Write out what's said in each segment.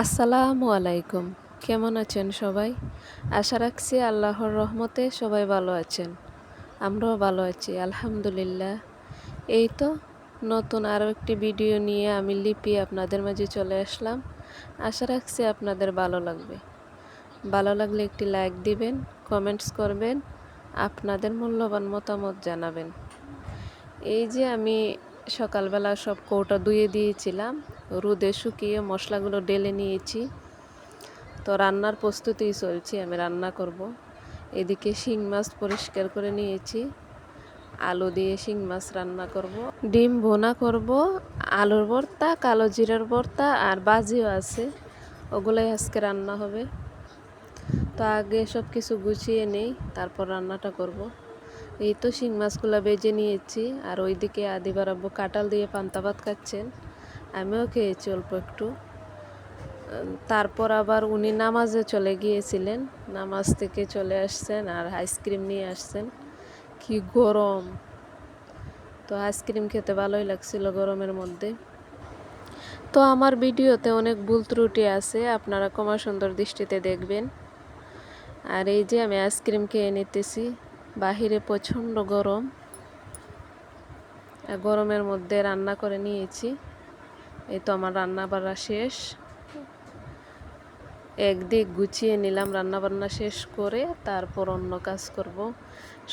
আসসালামু আলাইকুম। কেমন আছেন সবাই? আশা রাখছি আল্লাহর রহমতে সবাই ভালো আছেন। আমরাও ভালো আছি আলহামদুলিল্লাহ। এই তো নতুন আরও একটি ভিডিও নিয়ে আমি লিপি আপনাদের মাঝে চলে আসলাম। আশা রাখছি আপনাদের ভালো লাগবে। ভালো লাগলে একটি লাইক দিবেন, কমেন্টস করবেন, আপনাদের মূল্যবান মতামত জানাবেন। এই যে আমি সকালবেলা সব কৌটা ধুয়ে দিয়েছিলাম, রোদে শুকিয়ে মশলাগুলো ঢেলে নিয়েছি। তো রান্নার প্রস্তুতি চলছে, আমি রান্না করব। এদিকে শিং মাছ পরিষ্কার করে নিয়েছি, আলু দিয়ে শিং মাছ রান্না করব, ডিম ভুনা করব, আলুর ভর্তা, কালো জিরার ভর্তা আর ভাজিও আছে, ওগুলোই আজকে রান্না হবে। তো আগে সব কিছু গুছিয়ে নেই, তারপর রান্নাটা করব। এই তো শিং মাছগুলো ভেজে নিয়েছি, আর ওইদিকে আদিবার আব্বু কাঁঠাল দিয়ে পান্তা ভাত খাচ্ছেন, আমিও খেয়েছি অল্প একটু। তারপর আবার উনি নামাজে চলে গিয়েছিলেন, নামাজ থেকে চলে আসছেন আর আইসক্রিম নিয়ে আসছেন। কি গরম! তো আইসক্রিম খেতে ভালোই লাগছিল গরমের মধ্যে। তো আমার ভিডিওতে অনেক ভুল ত্রুটি আছে, আপনারা ক্ষমা সুন্দর দৃষ্টিতে দেখবেন। আর এই যে আমি আইসক্রিম খেয়ে নিতেছি, বাহিরে প্রচণ্ড গরম, গরমের মধ্যে রান্না করে নিয়েছি। এই তো আমার রান্না বান্না শেষ, একদিক গুছিয়ে নিলাম, রান্নাবান্না শেষ করে তারপর অন্য কাজ করব।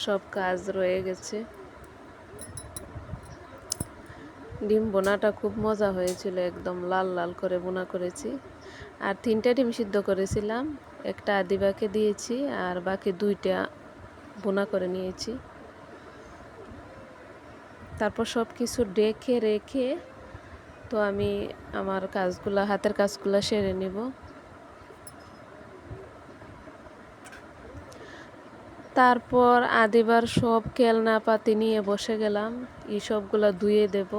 সব কাজ রয়ে গেছে। ডিম বোনাটা খুব মজা হয়েছিল, একদম লাল লাল করে বোনা করেছি। আর 3টা ডিম সিদ্ধ করেছিলাম, একটা আদিবাকে দিয়েছি আর বাকি 2টা বোনা করে নিয়েছি। তারপর সব কিছু ডেকে রেখে তো আমি আমার কাজগুলা, হাতের কাজগুলা সেরে নেব। তারপর আদিবার সব খেলনাপাতি নিয়ে বসে গেলাম, এই সবগুলা ধুয়ে দেব,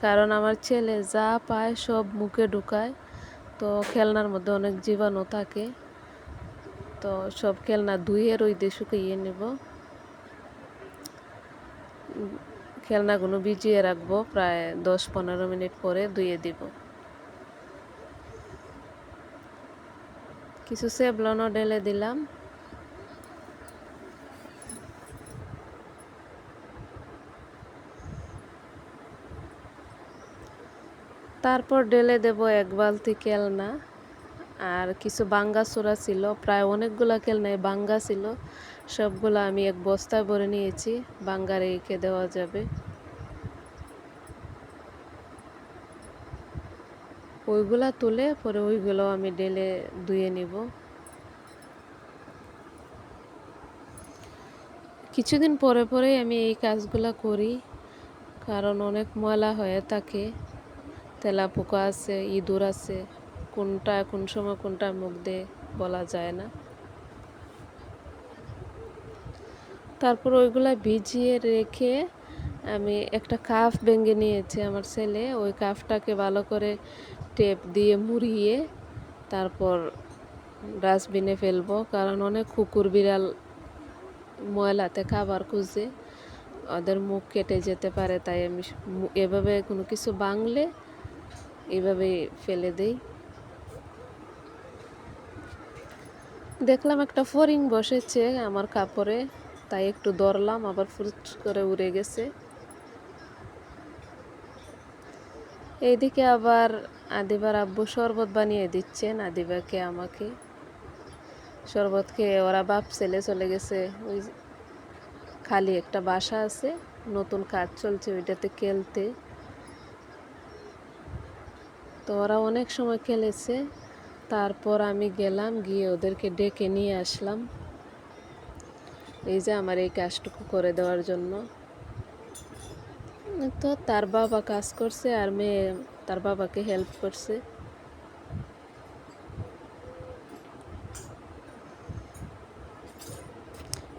কারণ আমার ছেলে যা পায় সব মুখে ঢুকায়। তো খেলনার মধ্যে অনেক জীবাণু থাকে, তো সব খেলনা ধুয়ে রোদে শুকিয়ে নেব। খেলনাগুলো ভিজিয়ে রাখবো, প্রায় 10-15 মিনিট পরে ধুয়ে দিব। কিছু সেভলনও ঢেলে দিলাম। তারপর ঢেলে দেব 1 বালতি খেলনা, আর কিছু বাঙ্গা চূড়া ছিল, প্রায় অনেকগুলা খেলনায় বাঙ্গা ছিল, সবগুলো আমি এক বস্তায় ভরে নিয়েছি, বাঙ্গা রেখে দেওয়া যাবে। ওইগুলা তুলে পরে ওইগুলো আমি ঢেলে ধুয়ে নিব। কিছুদিন পরে পরেই আমি এই কাজগুলা করি, কারণ অনেক ময়লা হয়ে থাকে, তেলাপোকা আছে, ইঁদুর আছে, কোনটা কোন সময় কোনটা মুখ দিয়ে বলা যায় না। তারপর ওইগুলা ভিজিয়ে রেখে আমি একটা কাপ ভেঙে নিয়েছি আমার ছেলে, ওই কাপটাকে ভালো করে টেপ দিয়ে মুড়িয়ে তারপর ডাস্টবিনে ফেলবো, কারণ অনেক কুকুর বিড়াল ময়লাতে খাবার খুঁজে, ওদের মুখ কেটে যেতে পারে, তাই আমি এভাবে কোনো কিছু ভাঙলে এইভাবে ফেলে দেই। দেখলাম একটা ফড়িং বসেছে আমার কাপড়ে, তাই একটু ধরলাম, আবার ফুট করে উড়ে গেছে। এইদিকে আবার আদিবার আব্বু শরবত বানিয়ে দিচ্ছেন, আদিবাকে আমাকে। শরবত খেয়ে ওরা বাপ ছেলে চলে গেছে, ওই খালি একটা বাসা আছে, নতুন কাজ চলছে ওইটাতে খেলতে। তো ওরা অনেক সময় খেলেছে, তারপর আমি গেলাম, গিয়ে ওদেরকে ডেকে নিয়ে আসলাম, এই যে আমার এই কাজটুকু করে দেওয়ার জন্য। তো তার বাবা কাজ করছে আর মেয়ে তার বাবাকে হেল্প করছে।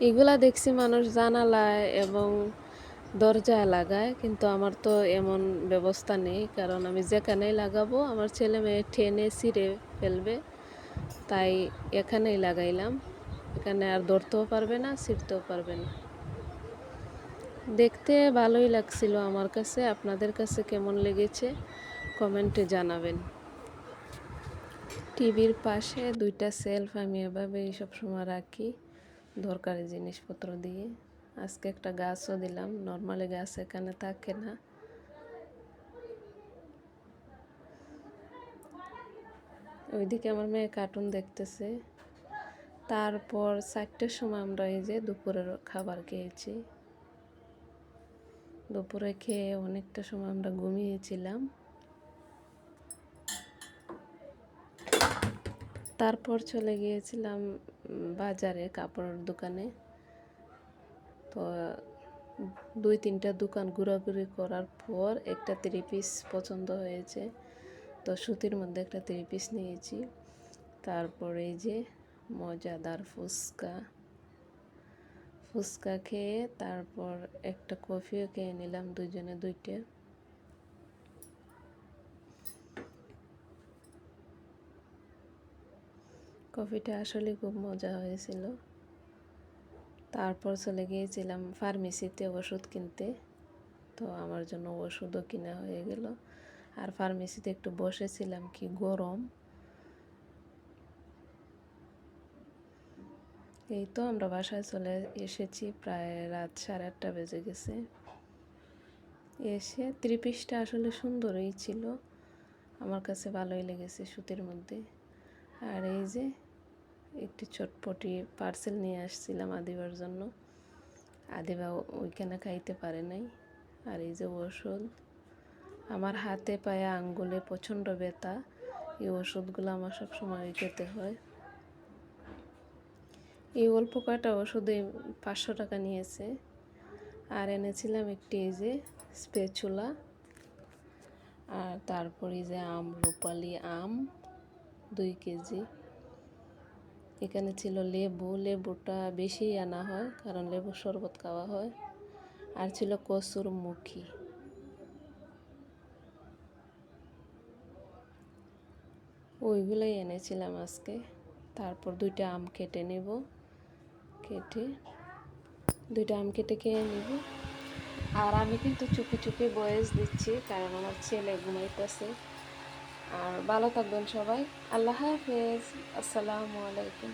এগুলা দেখছি মানুষ জানালায় এবং দরজায় লাগায়, কিন্তু আমার তো এমন ব্যবস্থা নেই, কারণ আমি যেখানেই লাগাবো আমার ছেলে মেয়ে টেনে ছিঁড়ে ফেলবে, তাই এখানেই লাগাইলাম। এখানে আর ধরতেও পারবে না, ছিঁড়তেও পারবে না। দেখতে ভালোই লাগছিল আমার কাছে, আপনাদের কাছে কেমন লেগেছে কমেন্টে জানাবেন। টিভির পাশে দুইটা সেলফ আমি এভাবেই সবসময় রাখি দরকারি জিনিসপত্র দিয়ে। আজকে একটা গাছও দিলাম, নর্মালি গাছ এখানে থাকে না। ওইদিকে আমার মেয়ে কার্টুন দেখতেছে। তারপর 4টার সময় আমরা এই যে দুপুরের খাবার খেয়েছি। দুপুরে খেয়ে অনেকটা সময় আমরা ঘুমিয়েছিলাম। তারপর চলে গিয়েছিলাম বাজারে, কাপড়ের দোকানে। তো 2-3টা দোকান ঘোরাঘুরি করার পর একটা 3 পিস পছন্দ হয়েছে, তো সুতির মধ্যে একটা 3 পিস নিয়েছি। তারপর এই যে মজাদার ফুচকা খেয়ে তারপর একটা কফিও খেয়ে নিলাম, দুজনে 2টা। কফিটা আসলে খুব মজা হয়েছিল। তারপর চলে গিয়েছিলাম ফার্মেসিতে ওষুধ কিনতে, তো আমার জন্য ওষুধও কিনা হয়ে গেল। আর ফার্মেসিতে একটু বসেছিলাম, কি গরম। এই তো আমরা বাসায় চলে এসেছি, প্রায় রাত 8:30 বেজে গেছে। এসে 3 পিসটা আসলে সুন্দরই ছিল, আমার কাছে ভালোই লেগেছে সুতির মধ্যে। আর এই যে একটি চটপটি পার্সেল নিয়ে আসছিলাম আদিবার জন্য, আদিবা ওইখানে খাইতে পারে নাই। আর এই যে ওষুধ, আমার হাতে পায়ে আঙ্গুলে প্রচণ্ড ব্যথা, এই ওষুধগুলো আমার সবসময় খেতে হয়। এই অল্প কয়টা ওষুধে 500 টাকা নিয়েছে। আর এনেছিলাম একটি এই যে স্প্যাচুলা, আর তারপর এই যে রূপালি আম 2 কেজি। এখানে ছিল লেবুটা বেশি আনা হয় কারণ লেবুর শরবত খাওয়া হয়। আর ছিল কসুর মুখী, ওইগুলোই এনেছিলাম আজকে। তারপর 2টা আম কেটে নেব, 2টা আম কেটে খেয়ে নেব। আর আমি কিন্তু চুপি চুপি ভয়েস দিচ্ছি কারণ আমার ছেলে ঘুমাইতেছে। আর ভালো থাকবেন সবাই, আল্লাহ হাফেজ, আসসালামু আলাইকুম।